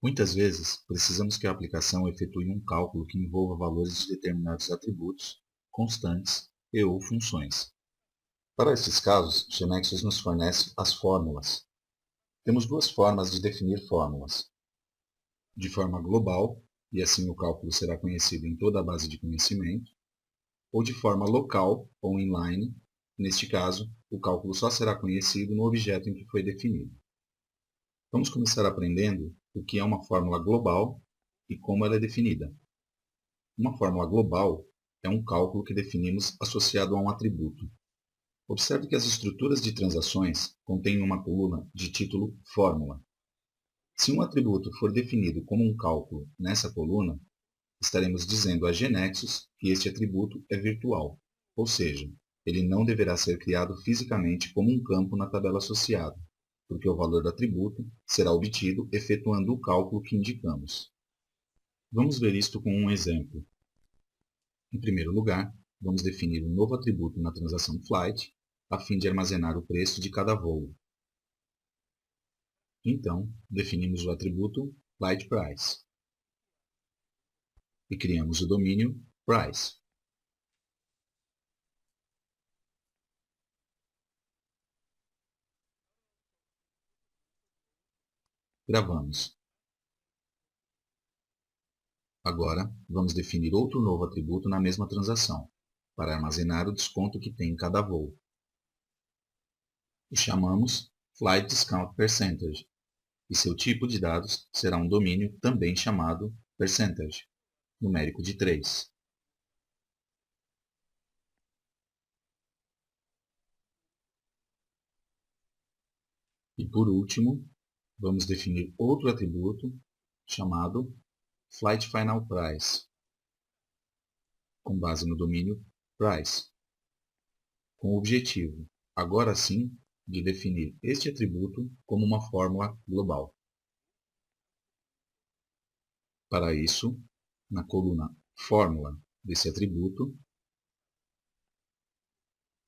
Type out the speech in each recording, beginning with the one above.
Muitas vezes, precisamos que a aplicação efetue um cálculo que envolva valores de determinados atributos, constantes e/ou funções. Para estes casos, Genexus nos fornece as fórmulas. Temos duas formas de definir fórmulas. De forma global, e assim o cálculo será conhecido em toda a base de conhecimento, ou de forma local ou inline, neste caso, o cálculo só será conhecido no objeto em que foi definido. Vamos começar aprendendo o que é uma fórmula global e como ela é definida. Uma fórmula global é um cálculo que definimos associado a um atributo. Observe que as estruturas de transações contêm uma coluna de título Fórmula. Se um atributo for definido como um cálculo nessa coluna, estaremos dizendo a Genexus que este atributo é virtual, ou seja, ele não deverá ser criado fisicamente como um campo na tabela associada, porque o valor do atributo será obtido efetuando o cálculo que indicamos. Vamos ver isto com um exemplo. Em primeiro lugar, vamos definir um novo atributo na transação flight, a fim de armazenar o preço de cada voo. Então, definimos o atributo flight price e criamos o domínio price. Gravamos. Agora, vamos definir outro novo atributo na mesma transação, para armazenar o desconto que tem em cada voo. O chamamos Flight Discount Percentage, e seu tipo de dados será um domínio também chamado percentage, numérico de 3. E por último, vamos definir outro atributo chamado Flight Final Price, com base no domínio price, com o objetivo, agora sim, de definir este atributo como uma fórmula global. Para isso, na coluna Fórmula desse atributo,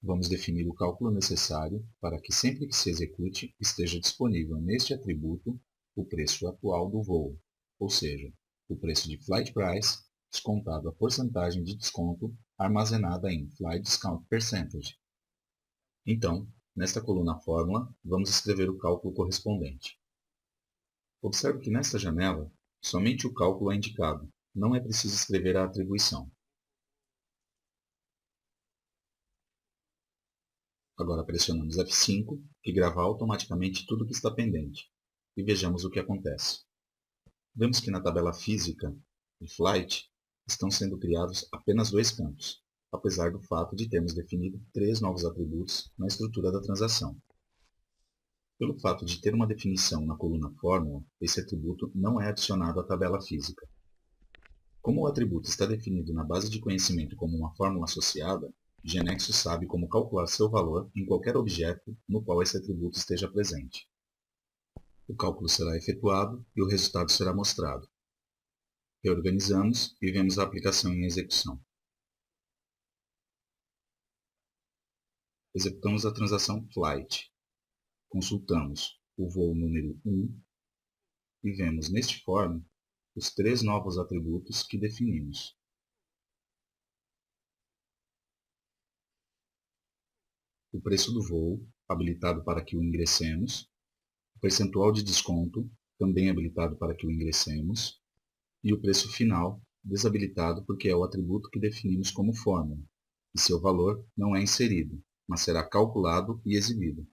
vamos definir o cálculo necessário para que sempre que se execute esteja disponível neste atributo o preço atual do voo, ou seja, o preço de Flight Price descontado a porcentagem de desconto armazenada em Flight Discount Percentage. Então, nesta coluna Fórmula, vamos escrever o cálculo correspondente. Observe que nesta janela, somente o cálculo é indicado, não é preciso escrever a atribuição. Agora pressionamos F5, que grava automaticamente tudo o que está pendente, e vejamos o que acontece. Vemos que na tabela física de Flight estão sendo criados apenas dois campos, apesar do fato de termos definido 3 novos atributos na estrutura da transação. Pelo fato de ter uma definição na coluna Fórmula, esse atributo não é adicionado à tabela física. Como o atributo está definido na base de conhecimento como uma fórmula associada, Genexus sabe como calcular seu valor em qualquer objeto no qual esse atributo esteja presente. O cálculo será efetuado e o resultado será mostrado. Reorganizamos e vemos a aplicação em execução. Executamos a transação Flight. Consultamos o voo número 1 e vemos neste form os 3 novos atributos que definimos. O preço do voo, habilitado para que o ingressemos, o percentual de desconto, também habilitado para que o ingressemos, e o preço final, desabilitado porque é o atributo que definimos como fórmula, e seu valor não é inserido, mas será calculado e exibido.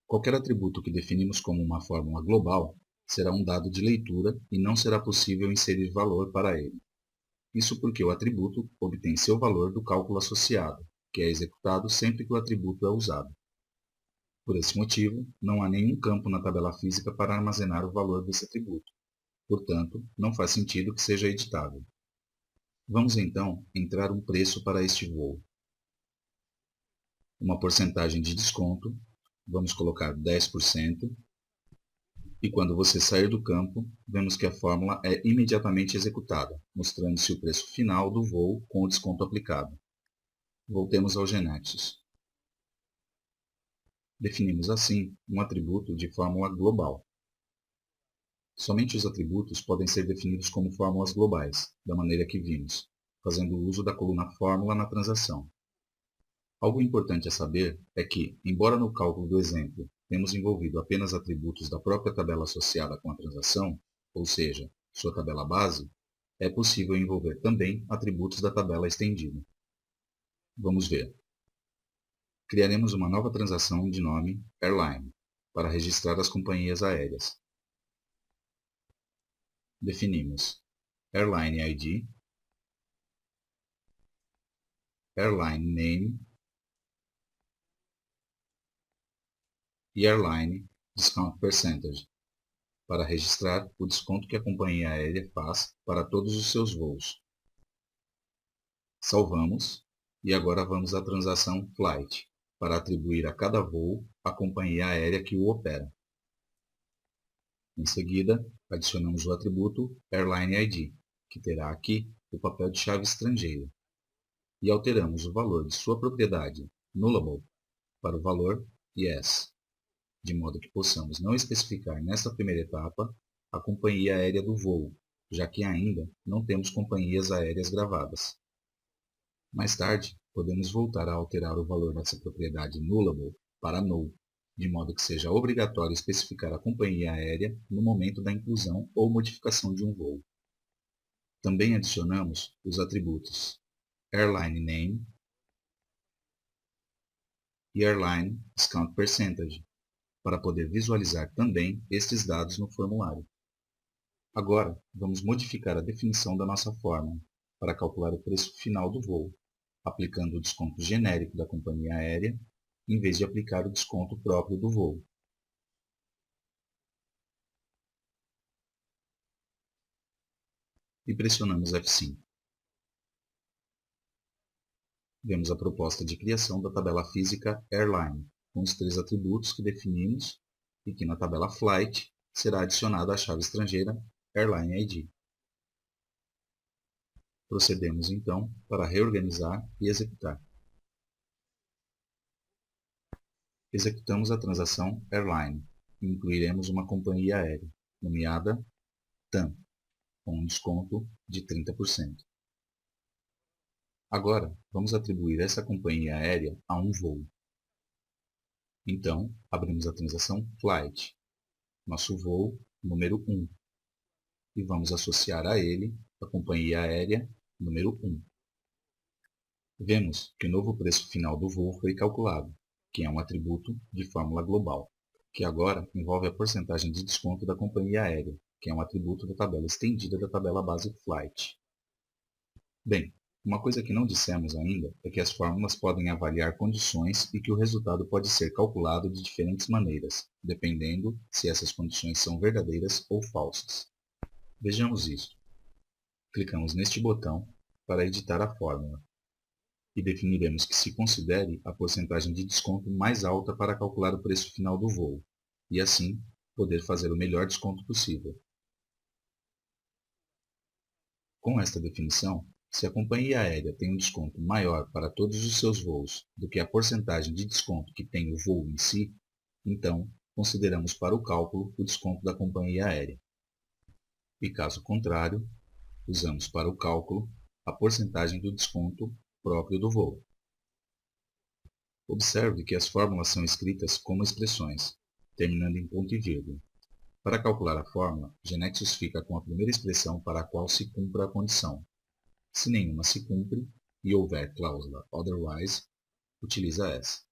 Qualquer atributo que definimos como uma fórmula global será um dado de leitura e não será possível inserir valor para ele. Isso porque o atributo obtém seu valor do cálculo associado, que é executado sempre que o atributo é usado. Por esse motivo, não há nenhum campo na tabela física para armazenar o valor desse atributo. Portanto, não faz sentido que seja editável. Vamos então entrar um preço para este voo. Uma porcentagem de desconto, vamos colocar 10%, e quando você sair do campo, vemos que a fórmula é imediatamente executada, mostrando-se o preço final do voo com o desconto aplicado. Voltemos ao Genexus. Definimos assim um atributo de fórmula global. Somente os atributos podem ser definidos como fórmulas globais, da maneira que vimos, fazendo uso da coluna fórmula na transação. Algo importante a saber é que, embora no cálculo do exemplo temos envolvido apenas atributos da própria tabela associada com a transação, ou seja, sua tabela base, é possível envolver também atributos da tabela estendida. Vamos ver. Criaremos uma nova transação de nome Airline para registrar as companhias aéreas. Definimos Airline ID, Airline Name e Airline Discount Percentage, para registrar o desconto que a companhia aérea faz para todos os seus voos. Salvamos e agora vamos à transação Flight, para atribuir a cada voo a companhia aérea que o opera. Em seguida, adicionamos o atributo Airline ID, que terá aqui o papel de chave estrangeira, e alteramos o valor de sua propriedade Nullable para o valor Yes, de modo que possamos não especificar nesta primeira etapa a companhia aérea do voo, já que ainda não temos companhias aéreas gravadas. Mais tarde, podemos voltar a alterar o valor dessa propriedade Nullable para Null, de modo que seja obrigatório especificar a companhia aérea no momento da inclusão ou modificação de um voo. Também adicionamos os atributos Airline Name e Airline Discount Percentage, para poder visualizar também estes dados no formulário. Agora, vamos modificar a definição da nossa fórmula para calcular o preço final do voo, aplicando o desconto genérico da companhia aérea, em vez de aplicar o desconto próprio do voo. E pressionamos F5. Vemos a proposta de criação da tabela física Airline, com os 3 atributos que definimos e que na tabela Flight será adicionada a chave estrangeira Airline ID. Procedemos então para reorganizar e executar. Executamos a transação Airline e incluiremos uma companhia aérea, nomeada TAM, com um desconto de 30%. Agora, vamos atribuir essa companhia aérea a um voo. Então, abrimos a transação Flight, nosso voo número 1, e vamos associar a ele a companhia aérea número 1. Vemos que o novo preço final do voo foi calculado, que é um atributo de fórmula global, que agora envolve a porcentagem de desconto da companhia aérea, que é um atributo da tabela estendida da tabela base Flight. Bem, uma coisa que não dissemos ainda é que as fórmulas podem avaliar condições e que o resultado pode ser calculado de diferentes maneiras, dependendo se essas condições são verdadeiras ou falsas. Vejamos isso. Clicamos neste botão para editar a fórmula e definiremos que se considere a porcentagem de desconto mais alta para calcular o preço final do voo, e assim poder fazer o melhor desconto possível. Com esta definição, se a companhia aérea tem um desconto maior para todos os seus voos do que a porcentagem de desconto que tem o voo em si, então consideramos para o cálculo o desconto da companhia aérea. E caso contrário, usamos para o cálculo a porcentagem do desconto próprio do voo. Observe que as fórmulas são escritas como expressões, terminando em ponto e vírgula. Para calcular a fórmula, Genexus fica com a primeira expressão para a qual se cumpra a condição. Se nenhuma se cumpre e houver cláusula otherwise, utiliza essa.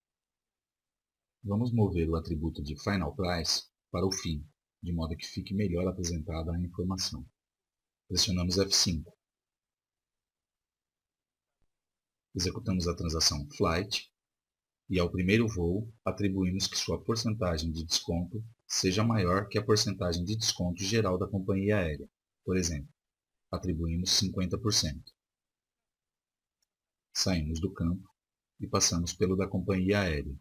Vamos mover o atributo de Final Price para o fim, de modo que fique melhor apresentada a informação. Pressionamos F5. Executamos a transação Flight e ao primeiro voo atribuímos que sua porcentagem de desconto seja maior que a porcentagem de desconto geral da companhia aérea. Por exemplo, atribuímos 50%. Saímos do campo e passamos pelo da companhia aérea,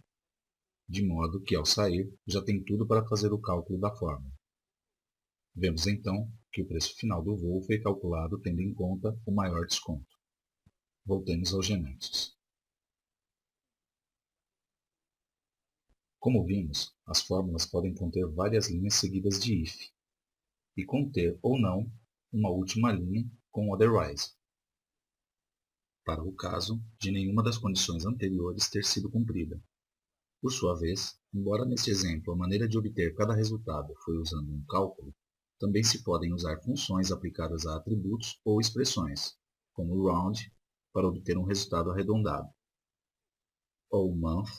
de modo que ao sair já tem tudo para fazer o cálculo da fórmula. Vemos então que o preço final do voo foi calculado tendo em conta o maior desconto. Voltemos ao Genexus. Como vimos, as fórmulas podem conter várias linhas seguidas de if. e conter ou não uma última linha com otherwise, para o caso de nenhuma das condições anteriores ter sido cumprida. Por sua vez, embora neste exemplo a maneira de obter cada resultado foi usando um cálculo, também se podem usar funções aplicadas a atributos ou expressões, como round, para obter um resultado arredondado, ou month,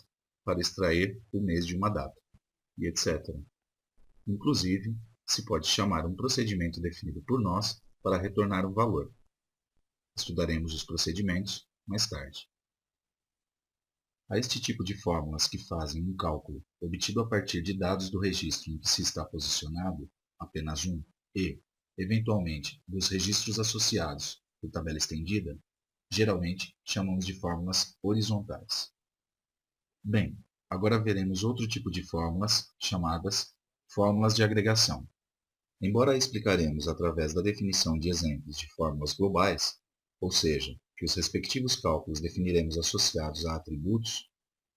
para extrair o mês de uma data, e etc. Inclusive, se pode chamar um procedimento definido por nós para retornar um valor. Estudaremos os procedimentos mais tarde. A este tipo de fórmulas que fazem um cálculo obtido a partir de dados do registro em que se está posicionado, apenas um, e, eventualmente, dos registros associados por tabela estendida, geralmente chamamos de fórmulas horizontais. Bem, agora veremos outro tipo de fórmulas, chamadas fórmulas de agregação. Embora a explicaremos através da definição de exemplos de fórmulas globais, ou seja, que os respectivos cálculos definiremos associados a atributos,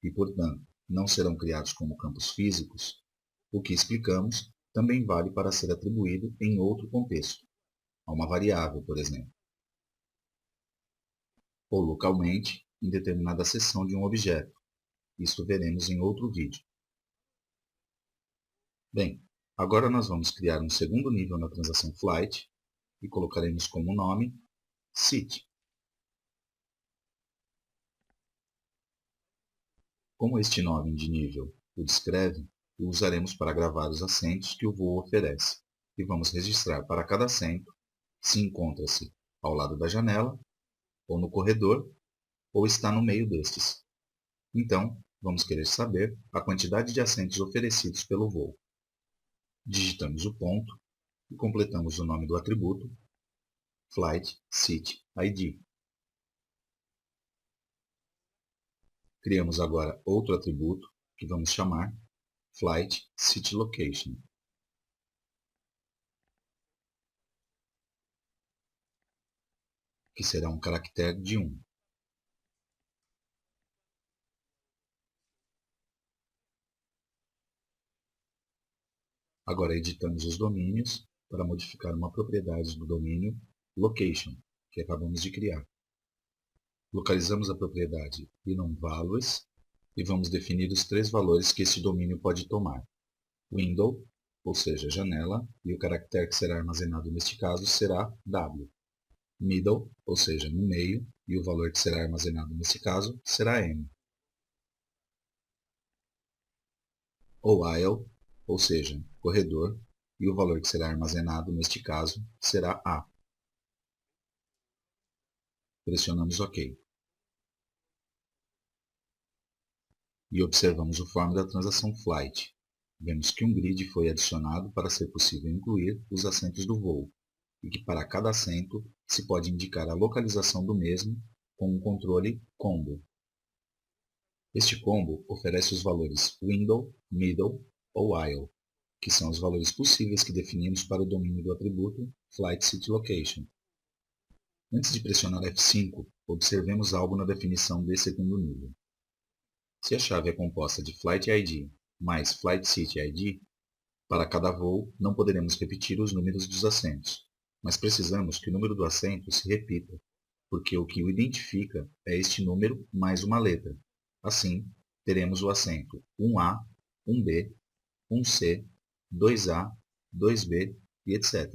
e, portanto, não serão criados como campos físicos, o que explicamos também vale para ser atribuído em outro contexto, a uma variável, por exemplo, ou localmente em determinada seção de um objeto. Isto veremos em outro vídeo. Bem, agora nós vamos criar um segundo nível na transação flight e colocaremos como nome sit. Como este nome de nível o descreve, o usaremos para gravar os assentos que o voo oferece, e vamos registrar para cada assento se encontra-se ao lado da janela, ou no corredor, ou está no meio destes. Então, vamos querer saber a quantidade de assentos oferecidos pelo voo. Digitamos o ponto e completamos o nome do atributo Flight Seat ID. Criamos agora outro atributo que vamos chamar Flight Seat Location. Que será um caractere de 1. Agora editamos os domínios para modificar uma propriedade do domínio location, que acabamos de criar. Localizamos a propriedade enumValues e vamos definir os 3 valores que esse domínio pode tomar. Window, ou seja, janela, e o caractere que será armazenado neste caso será W. Middle, ou seja, no meio, e o valor que será armazenado nesse caso será M. Ou aisle, ou seja, corredor, e o valor que será armazenado neste caso será A. Pressionamos OK. E observamos o form da transação flight. Vemos que um grid foi adicionado para ser possível incluir os assentos do voo, e que para cada assento se pode indicar a localização do mesmo com um controle combo. Este combo oferece os valores window, middle ou aisle, que são os valores possíveis que definimos para o domínio do atributo Flight Seat Location. Antes de pressionar F5, observemos algo na definição desse segundo nível. Se a chave é composta de Flight ID mais Flight Seat ID, para cada voo não poderemos repetir os números dos assentos, mas precisamos que o número do assento se repita, porque o que o identifica é este número mais uma letra. Assim, teremos o assento 1A, 1B, 1C, 2A, 2B e etc.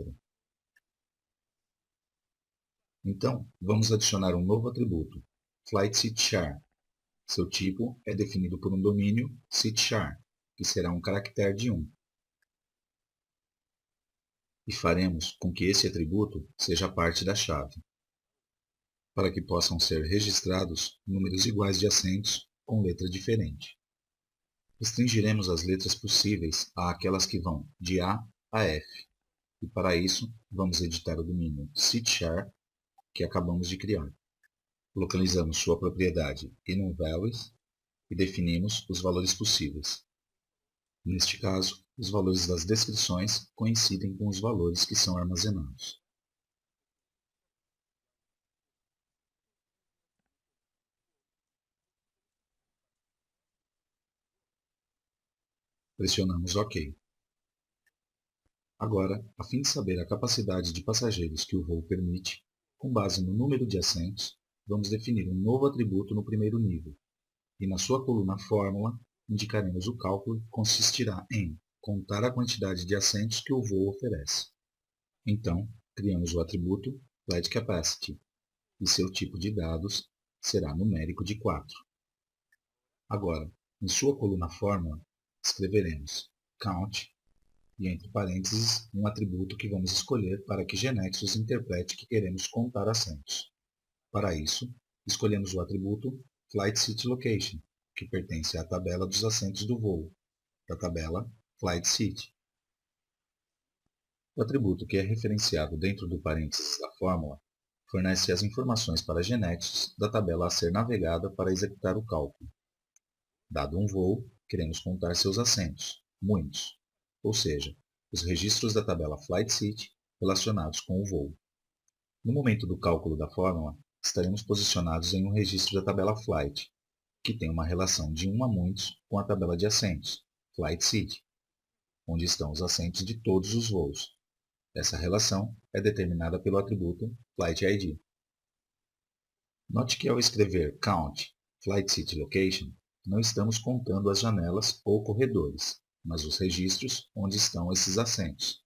Então, vamos adicionar um novo atributo, Flight Seat Char. Seu tipo é definido por um domínio Seat Char, que será um caractere de 1. E faremos com que esse atributo seja parte da chave, para que possam ser registrados números iguais de assentos com letra diferente. Restringiremos as letras possíveis àquelas que vão de A a F, e para isso vamos editar o domínio seatchar que acabamos de criar. Localizamos sua propriedade enumValues e definimos os valores possíveis. Neste caso, os valores das descrições coincidem com os valores que são armazenados. Pressionamos OK. Agora, a fim de saber a capacidade de passageiros que o voo permite, com base no número de assentos, vamos definir um novo atributo no primeiro nível, e na sua coluna fórmula indicaremos o cálculo que consistirá em contar a quantidade de assentos que o voo oferece. Então, criamos o atributo Flight Capacity, e seu tipo de dados será numérico de 4. Agora, em sua coluna fórmula, escreveremos count e entre parênteses um atributo que vamos escolher para que GeneXus interprete que queremos contar assentos. Para isso, escolhemos o atributo Flight Seat Location, que pertence à tabela dos assentos do voo, da tabela Flight Seat. O atributo que é referenciado dentro do parênteses da fórmula fornece as informações para GeneXus da tabela a ser navegada para executar o cálculo. Dado um voo, queremos contar seus assentos, muitos, ou seja, os registros da tabela Flight Seat relacionados com o voo. No momento do cálculo da fórmula, estaremos posicionados em um registro da tabela Flight, que tem uma relação de 1 a muitos com a tabela de assentos, Flight Seat, onde estão os assentos de todos os voos. Essa relação é determinada pelo atributo Flight ID. Note que ao escrever count Flight Seat Location, não estamos contando as janelas ou corredores, mas os registros onde estão esses assentos.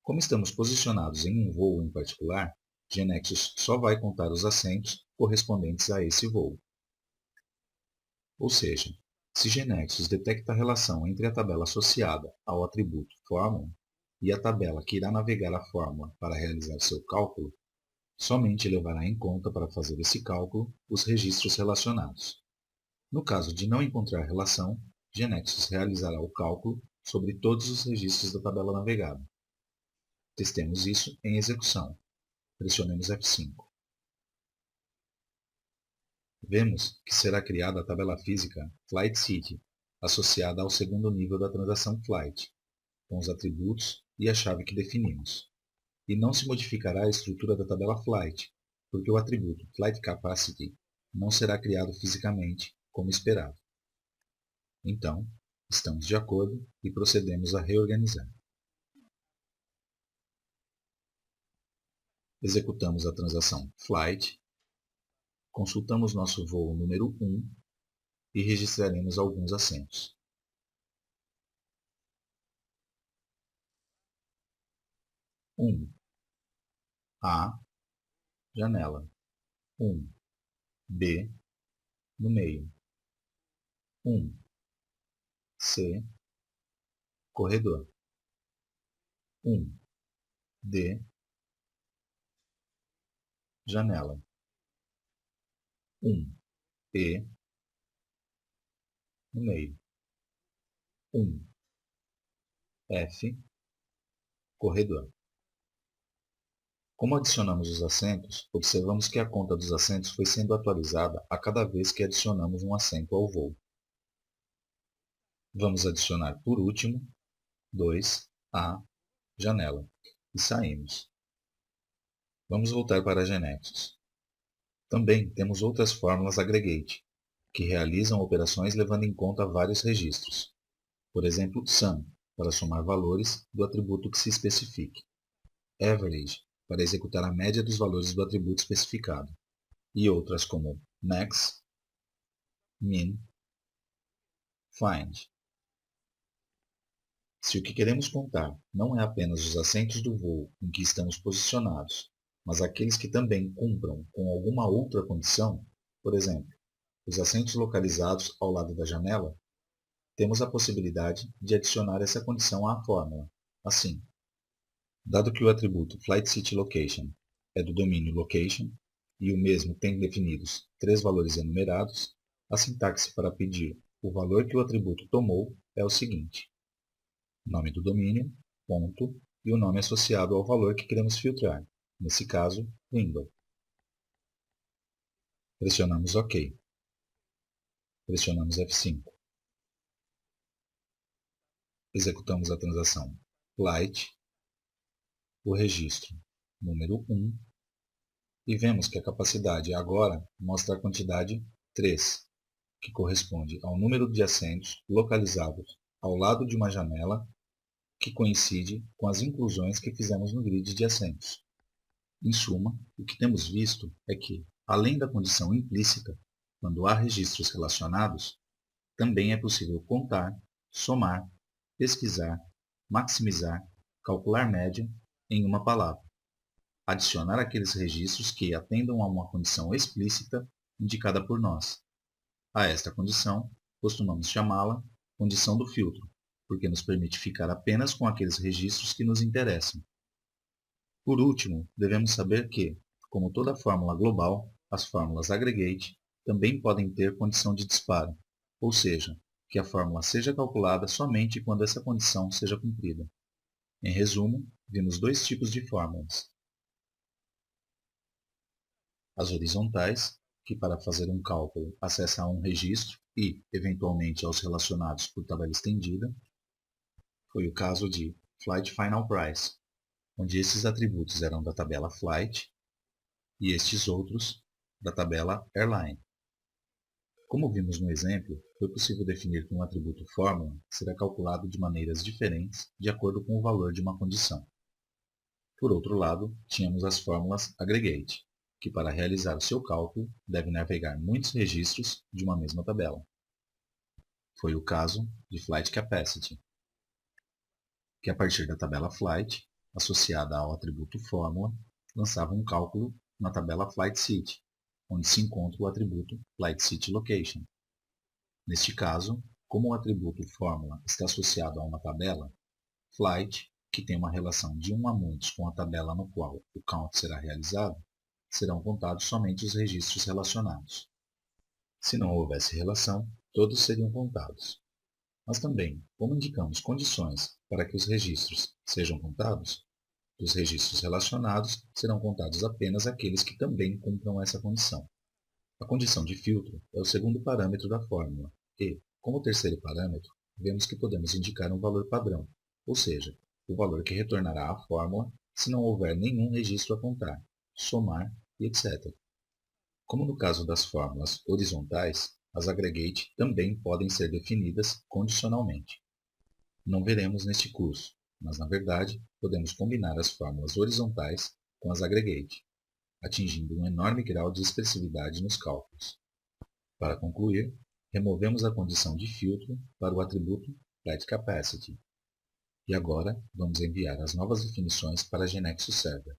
Como estamos posicionados em um voo em particular, GeneXus só vai contar os assentos correspondentes a esse voo. Ou seja, se GeneXus detecta a relação entre a tabela associada ao atributo fórmula e a tabela que irá navegar a fórmula para realizar seu cálculo, somente levará em conta para fazer esse cálculo os registros relacionados. No caso de não encontrar relação, GeneXus realizará o cálculo sobre todos os registros da tabela navegada. Testemos isso em execução. Pressionemos F5. Vemos que será criada a tabela física Flight Seat, associada ao segundo nível da transação Flight, com os atributos e a chave que definimos. E não se modificará a estrutura da tabela Flight, porque o atributo Flight Capacity não será criado fisicamente, como esperado. Então, estamos de acordo e procedemos a reorganizar. Executamos a transação Flight, consultamos nosso voo número 1 e registraremos alguns assentos. A, janela. 1, B, no meio. 1, C, corredor. 1, D, janela. 1, E, no meio. 1, F, corredor. Como adicionamos os assentos, observamos que a conta dos assentos foi sendo atualizada a cada vez que adicionamos um assento ao voo. Vamos adicionar por último 2A, janela, e saímos. Vamos voltar para a GeneXus. Também temos outras fórmulas aggregate, que realizam operações levando em conta vários registros. Por exemplo, sum, para somar valores do atributo que se especifique. Average, para executar a média dos valores do atributo especificado. E outras como max, min, find. Se o que queremos contar não é apenas os assentos do voo em que estamos posicionados, mas aqueles que também cumpram com alguma outra condição, por exemplo, os assentos localizados ao lado da janela, temos a possibilidade de adicionar essa condição à fórmula. Assim, dado que o atributo Flight Seat Location é do domínio Location e o mesmo tem definidos 3 valores enumerados, a sintaxe para pedir o valor que o atributo tomou é o seguinte: nome do domínio, ponto, e o nome associado ao valor que queremos filtrar, nesse caso, window. Pressionamos OK. Pressionamos F5. Executamos a transação Flight, o registro número 1, e vemos que a capacidade agora mostra a quantidade 3, que corresponde ao número de assentos localizados ao lado de uma janela que coincide com as inclusões que fizemos no grid de assentos. Em suma, o que temos visto é que, além da condição implícita, quando há registros relacionados, também é possível contar, somar, pesquisar, maximizar, calcular média, em uma palavra. Adicionar aqueles registros que atendam a uma condição explícita indicada por nós. A esta condição, costumamos chamá-la condição do filtro, porque nos permite ficar apenas com aqueles registros que nos interessam. Por último, devemos saber que, como toda fórmula global, as fórmulas aggregate também podem ter condição de disparo, ou seja, que a fórmula seja calculada somente quando essa condição seja cumprida. Em resumo, vimos dois tipos de fórmulas. As horizontais, que para fazer um cálculo acessa a um registro e, eventualmente, aos relacionados por tabela estendida. Foi o caso de Flight Final Price, onde esses atributos eram da tabela Flight e estes outros da tabela Airline. Como vimos no exemplo, foi possível definir que um atributo fórmula será calculado de maneiras diferentes de acordo com o valor de uma condição. Por outro lado, tínhamos as fórmulas aggregate, que para realizar o seu cálculo deve navegar muitos registros de uma mesma tabela. Foi o caso de Flight Capacity, que a partir da tabela Flight, associada ao atributo fórmula, lançava um cálculo na tabela Flight City, onde se encontra o atributo Flight City Location. Neste caso, como o atributo fórmula está associado a uma tabela, Flight, que tem uma relação de 1 a muitos com a tabela no qual o count será realizado, serão contados somente os registros relacionados. Se não houvesse relação, todos seriam contados. Mas também, como indicamos condições para que os registros sejam contados, dos registros relacionados serão contados apenas aqueles que também cumpram essa condição. A condição de filtro é o segundo parâmetro da fórmula e, como terceiro parâmetro, vemos que podemos indicar um valor padrão, ou seja, o valor que retornará à fórmula se não houver nenhum registro a contar, somar e etc. Como no caso das fórmulas horizontais, as aggregate também podem ser definidas condicionalmente. Não veremos neste curso, mas na verdade podemos combinar as fórmulas horizontais com as aggregate, atingindo um enorme grau de expressividade nos cálculos. Para concluir, removemos a condição de filtro para o atributo Flight Capacity. E agora vamos enviar as novas definições para a GeneXus Server.